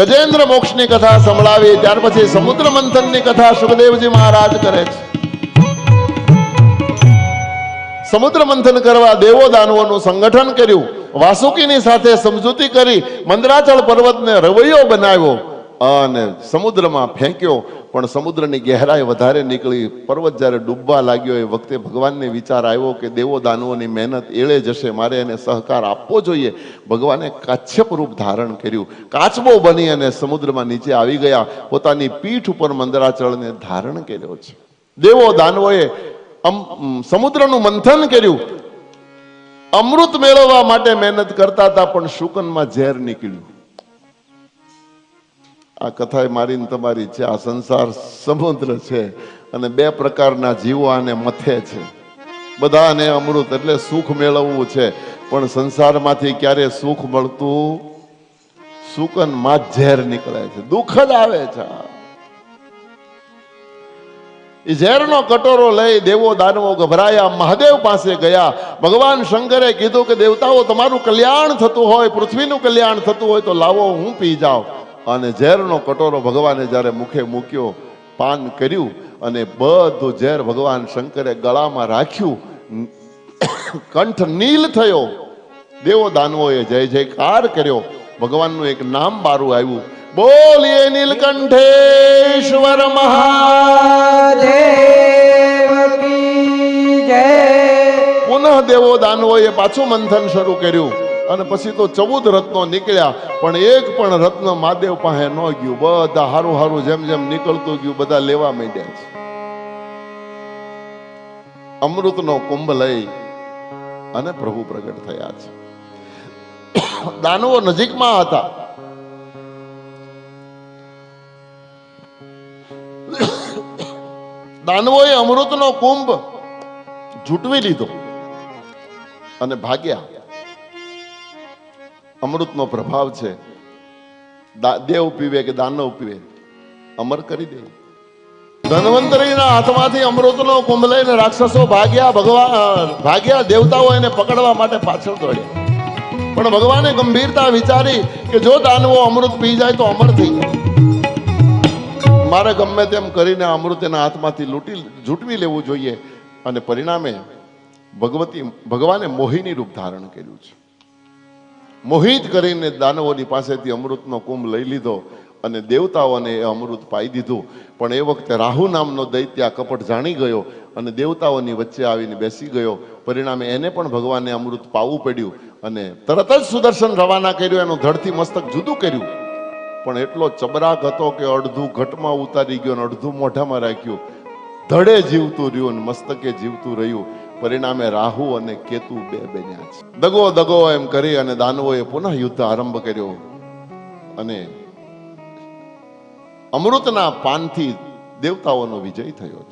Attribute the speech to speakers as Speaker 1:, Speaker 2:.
Speaker 1: ગજેન્દ્ર મોક્ષની કથા સંભળાવી. ત્યાર પછી સમુદ્ર મંથનની કથા સુખદેવજી મહારાજ કરે છે. સમુદ્ર મંથન કરવા દેવો દાનવોનું સંગઠન કર્યું. વાસુકીની સાથે સમજૂતી કરી મંદરાચળ પર્વતને રવૈયો બનાવ્યો અને સમુદ્રમાં ફેંક્યો. પણ સમુદ્રની ગહેરાઈ વધારે નીકળી. પર્વત જ્યારે ડૂબવા લાગ્યો એ વખતે ભગવાનને વિચાર આવ્યો કે દેવો દાનવોની મહેનત એળે જશે, મારે એને સહકાર આપવો જોઈએ. ભગવાને કાચ્યપ રૂપ ધારણ કર્યું, કાચબો બની અને સમુદ્રમાં નીચે આવી ગયા. પોતાની પીઠ ઉપર મંદરાચળને ધારણ કર્યો છે. દેવો દાનવોએ સમુદ્રનું મંથન કર્યું. અમૃત મેળવવા માટે મહેનત કરતા હતા, પણ શુકનમાં ઝેર નીકળ્યું. આ કથા મારી તમારી છે. આ સંસાર સમુદ્ર છે અને બે પ્રકારના જીવો આને મથે છે. બધાને અમૃત એટલે સુખ મેળવવું છે, પણ સંસારમાંથી ક્યારે સુખ મળતું? શુકનમાં ઝેર નીકળે છે, દુઃખ જ આવે છે. એ ઝેરનો કટોરો લઈ દેવો દાનવો ગભરાયા, મહાદેવ પાસે ગયા. ભગવાન શંકરે કીધું કે દેવતાઓ, તમારું કલ્યાણ થતું હોય, પૃથ્વીનું કલ્યાણ થતું હોય તો લાવો, હું પી જાઉં. અને ઝેરનો કટોરો ભગવાને જ્યારે મુખે મૂક્યો, પાન કર્યું અને બધું ઝેર ભગવાન શંકરે ગળામાં રાખ્યું. કંઠ નીલ થયો. દેવો દાનવોએ જય જયકાર કર્યો. ભગવાનનું એક નામ બારું આવ્યું. બોલીએ નીલકંઠેશ્વર મહાદેવ કી જય. પુનઃ દેવો દાનવોએ પાછું મંથન શરૂ કર્યું અને પછી તો 14 રત્નો નીકળ્યા, પણ એક પણ રત્ન મહાદેવ પાસે ન ગયું. બધા હારું હારું જેમ જેમ નીકળતું ગયું બધા લેવા માંડ્યા છે. અમૃતનો કુંભ લઈ અને પ્રભુ પ્રગટ થયા છે. દાનવો નજીકમાં હતા. દાનવોએ અમૃતનો કુંભ ઝૂંટવી લીધો અને ભાગ્યા. અમૃતનો પ્રભાવ છે. દેવ પીવે કે દાનવ પીવે, અમર કરી દે. ધન્વંતરીના હાથમાંથી અમૃતનો કુંભ લઈને રાક્ષસો ભાગ્યા. ભગવાન ભાગ્યા. દેવતાઓ એને પકડવા માટે પાછળ દોડ્યા, પણ ભગવાને ગંભીરતા વિચારી કે જો દાનવો અમૃત પી જાય તો અમર થઈ જાય. મારે ગમે તેમ કરીને અમૃત એના હાથમાંથી ઝૂંટવી લેવું જોઈએ. અને પરિણામે ભગવાને મોહિની રૂપ ધારણ કર્યું છે. મોહિત કરીને દાનવોની પાસેથી અમૃતનો કુંભ લઈ લીધો અને દેવતાઓને એ અમૃત પાઈ દીધું. પણ એ વખતે રાહુ નામનો દૈત્ય કપટ જાણી ગયો અને દેવતાઓની વચ્ચે આવીને બેસી ગયો. પરિણામે એને પણ ભગવાને અમૃત પાવું પડ્યું અને તરત જ સુદર્શન રવાના કર્યું, એનું ધડથી મસ્તક જુદું કર્યું. પણ એટલો ચબરાક હતો કે અડધું ઘટમાં ઉતારી ગયો અને અડધું મોઢામાં રાખ્યું. ધડે જીવતું રહ્યું અને મસ્તકે જીવતું રહ્યું. પરિણામે રાહુ અને કેતુ બે બન્યા છે. દગો દગો એમ કરી અને દાનવોએ પુનઃ યુદ્ધ આરંભ કર્યો અને અમૃતના પાનથી દેવતાઓનો વિજય થયો છે.